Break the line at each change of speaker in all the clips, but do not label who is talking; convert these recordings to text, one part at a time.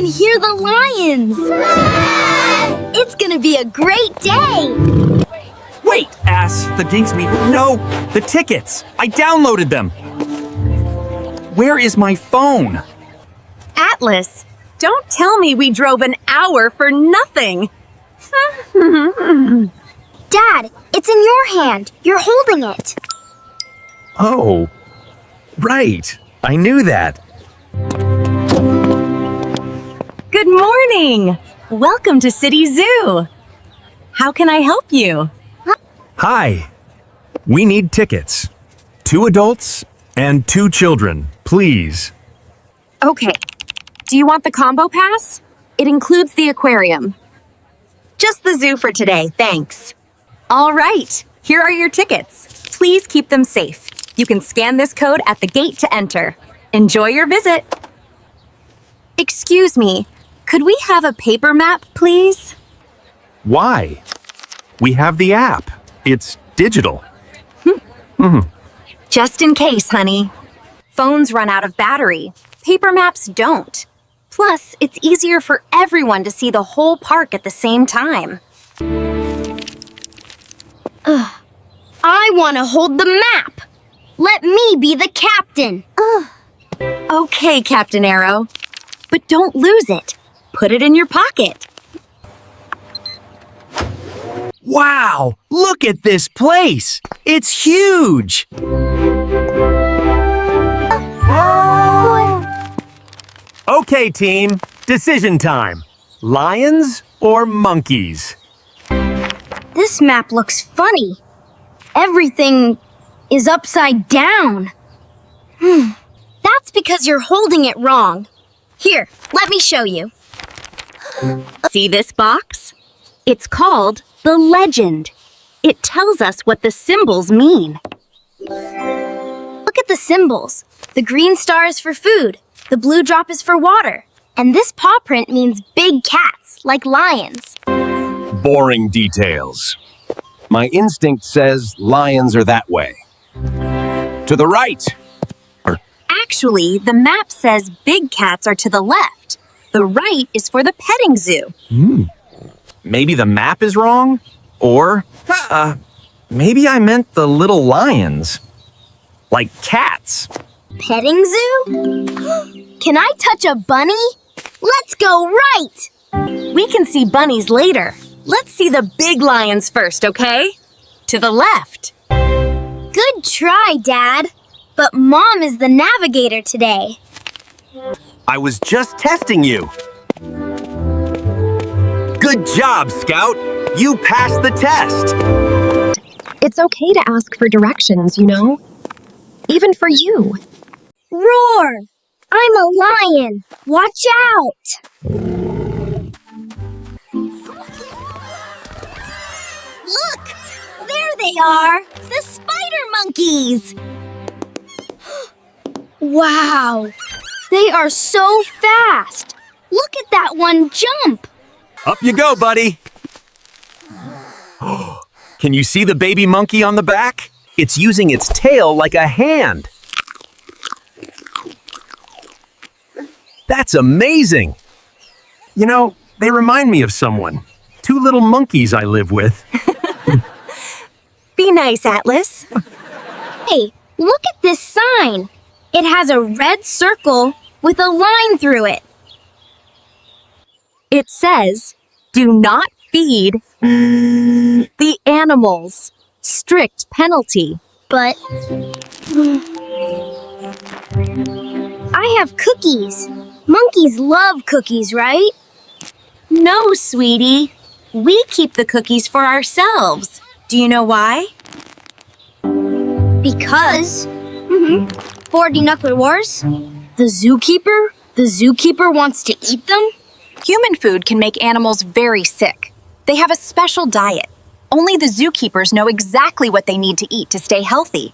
hear the lions! It's gonna be a great day!
Wait, ass! The gate's me. No! The tickets! I downloaded them! Where is my phone?
Atlas, don't tell me we drove an hour for nothing!
Dad, it's in your hand. You're holding it.
Oh, right. I knew that.
Good morning! Welcome to City Zoo! How can I help you?
Hi. We need tickets. 2 adults and 2 children, please.
Okay. Do you want the combo pass? It includes the aquarium. Just the zoo for today, thanks. All right, here are your tickets. Please keep them safe. You can scan this code at the gate to enter. Enjoy your visit. Excuse me, could we have a paper map, please?
Why? We have the app. It's digital.
Just in case, honey. Phones run out of battery. Paper maps don't. Plus, it's easier for everyone to see the whole park at the same time.
I want to hold the map. Let me be the captain.
Okay, Captain Arrow. But don't lose it. Put it in your pocket.
Wow! Look at this place! It's huge! Okay, team. Decision time. Lions or monkeys?
This map looks funny. Everything is upside down. That's because you're holding it wrong. Here, let me show you.
See this box? It's called the legend. It tells us what the symbols mean.
Look at the symbols. The green star is for food. The blue drop is for water. And this paw print means big cats, like lions.
Boring details. My instinct says lions are that way. To the right.
Actually, the map says big cats are to the left. The right is for the petting zoo.
Maybe the map is wrong? Or, maybe I meant the little lions. Like cats.
Petting zoo? Can I touch a bunny? Let's go right!
We can see bunnies later. Let's see the big lions first, okay? To the left.
Good try, Dad. But Mom is the navigator today.
I was just testing you. Good job, Scout. You passed the test.
It's okay to ask for directions, you know? Even for you.
Roar! I'm a lion. Watch out! Look! There they are! The spider monkeys! Wow! They are so fast! Look at that one jump!
Up you go, buddy. Can you see the baby monkey on the back? It's using its tail like a hand. That's amazing. You know, they remind me of someone. 2 little monkeys I live with.
Be nice, Atlas.
Hey, look at this sign! It has a red circle with a line through it.
It says, do not feed the animals. Strict penalty.
But I have cookies. Monkeys love cookies, right?
No, sweetie. We keep the cookies for ourselves. Do you know why?
Because 40 Knuckler Wars? The zookeeper wants to eat them?
Human food can make animals very sick. They have a special diet. Only the zookeepers know exactly what they need to eat to stay healthy.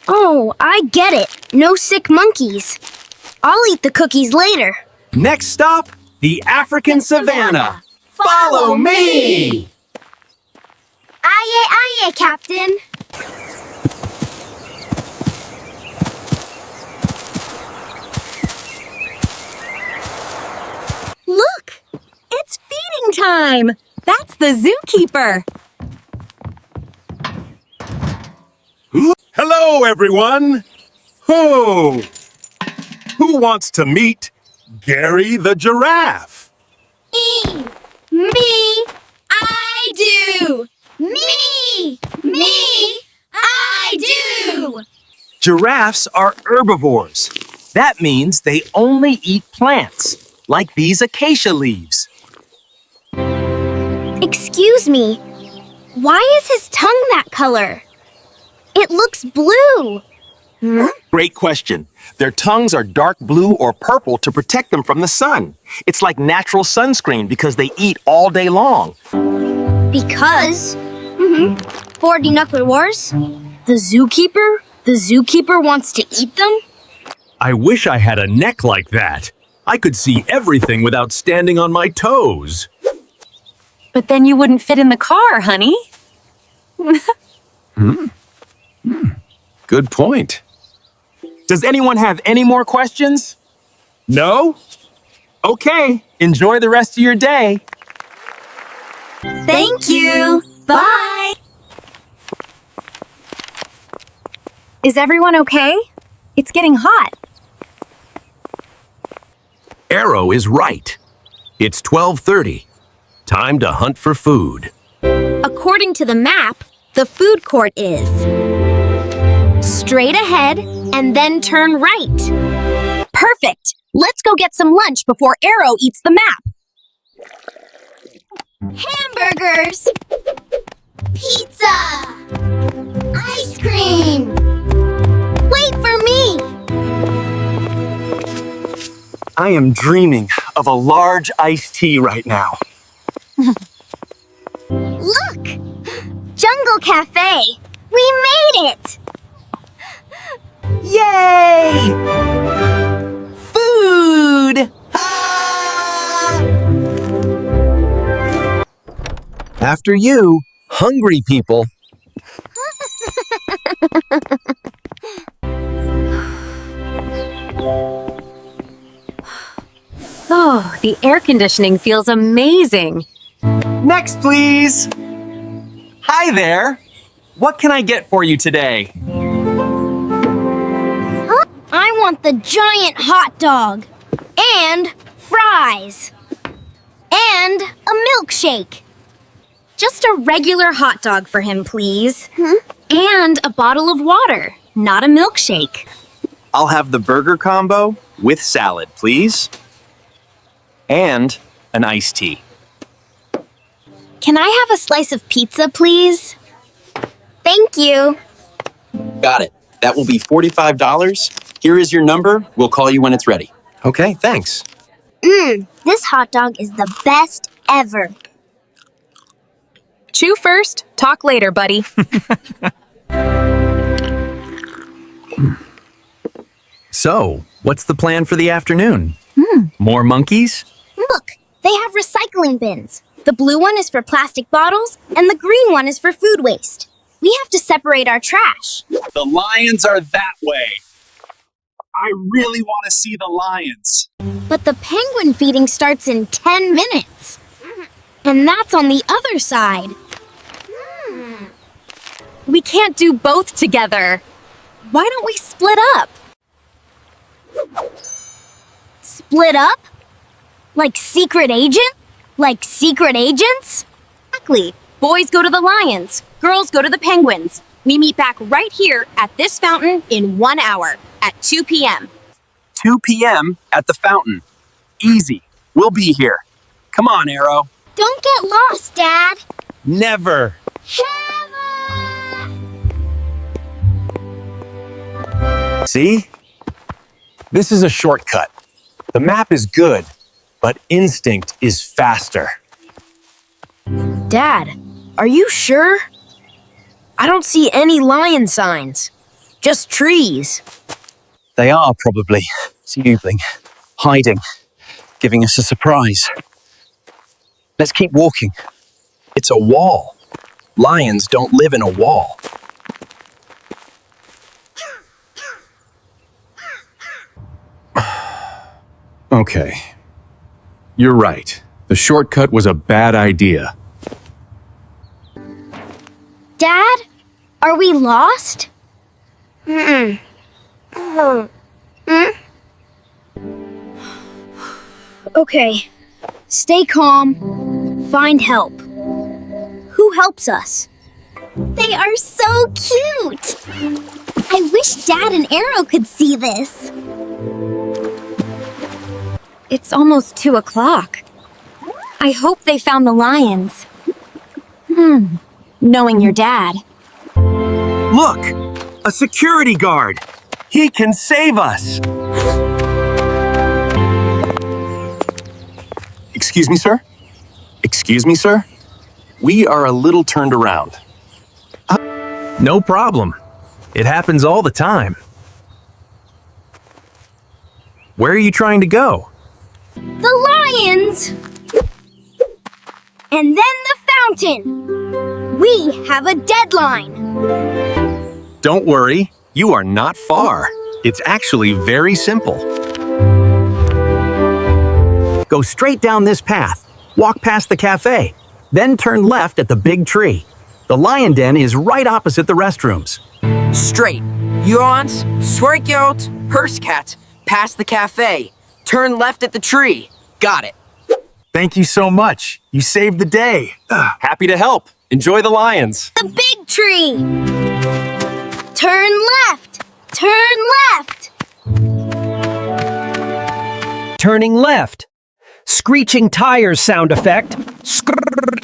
Oh, I get it. No sick monkeys. I'll eat the cookies later.
Next stop, the African savannah. Follow me!
Aye, aye, Captain.
time! That's the zookeeper!
Hello, everyone! Who wants to meet Gary the giraffe?
Me, I do. Me, I do.
Giraffes are herbivores. That means they only eat plants, like these acacia leaves.
Excuse me. Why is his tongue that color? It looks blue.
Great question. Their tongues are dark blue or purple to protect them from the sun. It's like natural sunscreen because they eat all day long.
Because? For dinosaurs? The zookeeper wants to eat them?
I wish I had a neck like that. I could see everything without standing on my toes.
But then you wouldn't fit in the car, honey.
Good point.
Does anyone have any more questions? No? Okay, enjoy the rest of your day.
Thank you. Bye.
Is everyone okay? It's getting hot.
Arrow is right. It's 12:30. Time to hunt for food.
According to the map, the food court is straight ahead and then turn right.
Perfect! Let's go get some lunch before Arrow eats the map.
Hamburgers, pizza, ice cream. Wait for me.
I am dreaming of a large iced tea right now.
Look! Jungle Cafe! We made it!
Yay! Food! After you, hungry people.
Oh, the air conditioning feels amazing.
Next, please. Hi there. What can I get for you today?
I want the giant hot dog. And fries. And a milkshake.
Just a regular hot dog for him, please. And a bottle of water, not a milkshake.
I'll have the burger combo with salad, please. And an iced tea.
Can I have a slice of pizza, please? Thank you.
Got it. That will be $45. Here is your number. We'll call you when it's ready. Okay, thanks.
This hot dog is the best ever.
Chew first, talk later, buddy.
So, what's the plan for the afternoon? More monkeys?
Look, they have recycling bins. The blue one is for plastic bottles, and the green one is for food waste. We have to separate our trash.
The lions are that way. I really want to see the lions.
But the penguin feeding starts in 10 minutes. And that's on the other side.
We can't do both together. Why don't we split up?
Split up? Like secret agent? Like secret agents?
Exactly. Boys go to the lions, girls go to the penguins. We meet back right here at this fountain in 1 hour at 2 p.m.
2 p.m. at the fountain. Easy. We'll be here. Come on, Arrow.
Don't get lost, Dad.
Never. See? This is a shortcut. The map is good, but instinct is faster.
Dad, are you sure? I don't see any lion signs. Just trees.
They are probably sleeping, hiding, giving us a surprise. Let's keep walking.
It's a wall. Lions don't live in a wall. Okay. You're right.
The shortcut was a bad idea.
Dad, are we lost? Okay, stay calm. Find help. Who helps us?
They are so cute! I wish Dad and Arrow could see this.
It's almost 2 o'clock. I hope they found the lions. Knowing your dad.
Look! A security guard! He can save us! Excuse me, sir? Excuse me, sir? We are a little turned around.
No problem. It happens all the time. Where are you trying to go?
The lions! And then the fountain! We have a deadline!
Don't worry, you are not far. It's actually very simple. Go straight down this path, walk past the cafe, then turn left at the big tree. The lion den is right opposite the restrooms.
Straight. Jans, Swerkjout, Herskat, past the cafe. Turn left at the tree. Got it.
Thank you so much. You saved the day.
Happy to help. Enjoy the lions.
The big tree! Turn left! Turn left!
Turning left. Screeching tires sound effect. Skrrr.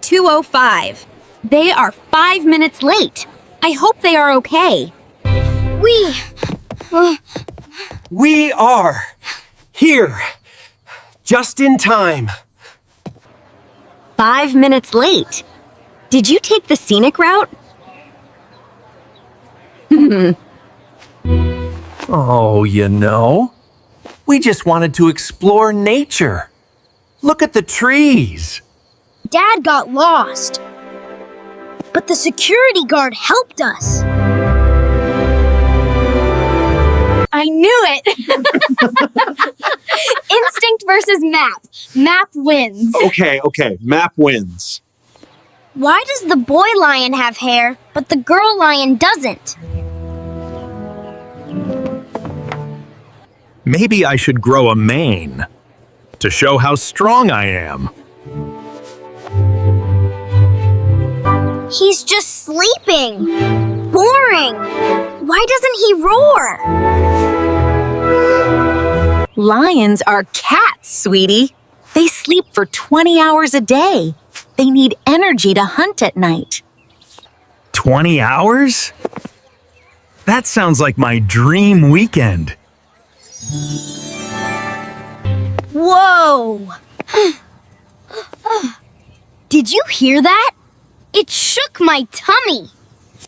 2:05. They are 5 minutes late. I hope they are okay.
We are here. Just in time.
5 minutes late. Did you take the scenic route?
Oh, you know, we just wanted to explore nature. Look at the trees.
Dad got lost. But the security guard helped us. I knew it! Instinct versus map. Map wins.
Okay, map wins.
Why does the boy lion have hair, but the girl lion doesn't?
Maybe I should grow a mane to show how strong I am.
He's just sleeping. Boring. Why doesn't he roar?
Lions are cats, sweetie. They sleep for 20 hours a day. They need energy to hunt at night.
20 hours? That sounds like my dream weekend.
Whoa! Did you hear that? It shook my tummy.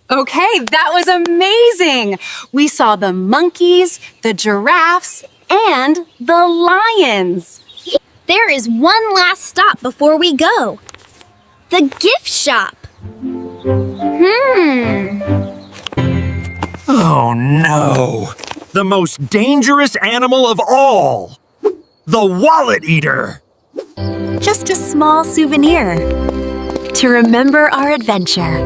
Okay, that was amazing. We saw the monkeys, the giraffes, and the lions.
There is one last stop before we go. The gift shop.
Oh no! The most dangerous animal of all! The wallet eater!
Just a small souvenir to remember our adventure.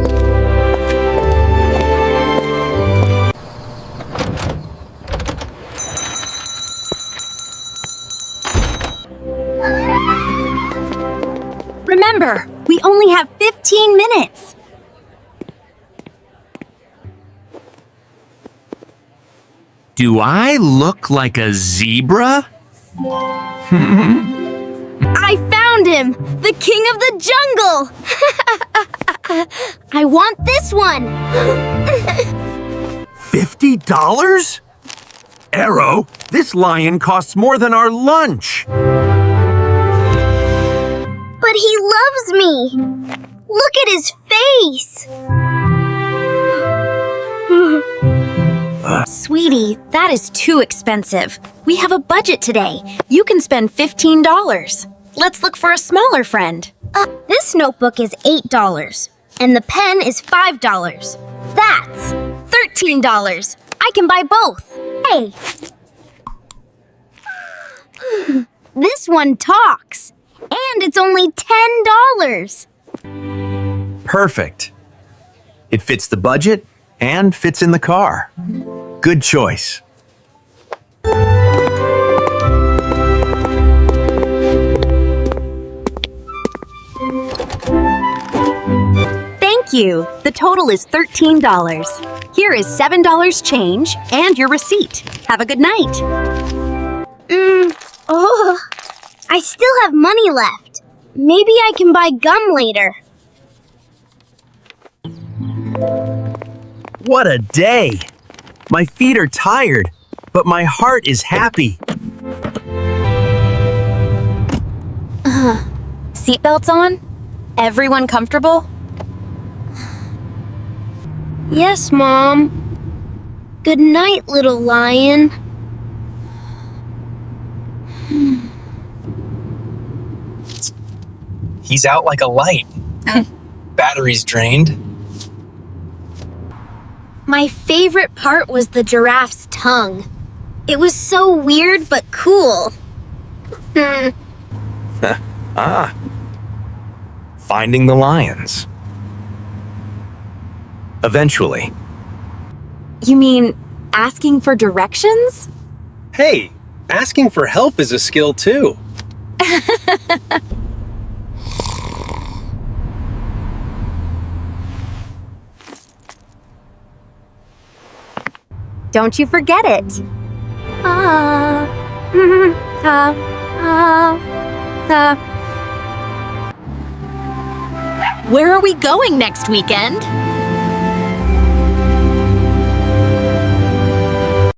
Remember, we only have 15 minutes.
Do I look like a zebra?
I found him! The king of the jungle! I want this one!
$50? Arrow, this lion costs more than our lunch.
But he loves me! Look at his face!
Sweetie, that is too expensive. We have a budget today. You can spend $15. Let's look for a smaller friend.
This notebook is $8, and the pen is $5. That's $13. I can buy both. Hey! This one talks. And it's only $10.
Perfect. It fits the budget and fits in the car. Good choice.
Thank you. The total is $13. Here is $7 change and your receipt. Have a good night.
Oh, I still have money left. Maybe I can buy gum later.
What a day! My feet are tired, but my heart is happy.
Seatbelts on? Everyone comfortable?
Yes, Mom. Good night, little lion.
He's out like a light. Battery's drained.
My favorite part was the giraffe's tongue. It was so weird but cool.
Finding the lions. Eventually.
You mean asking for directions?
Hey, asking for help is a skill too.
Don't you forget it. Where are we going next weekend?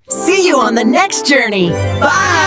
See you on the next journey. Bye!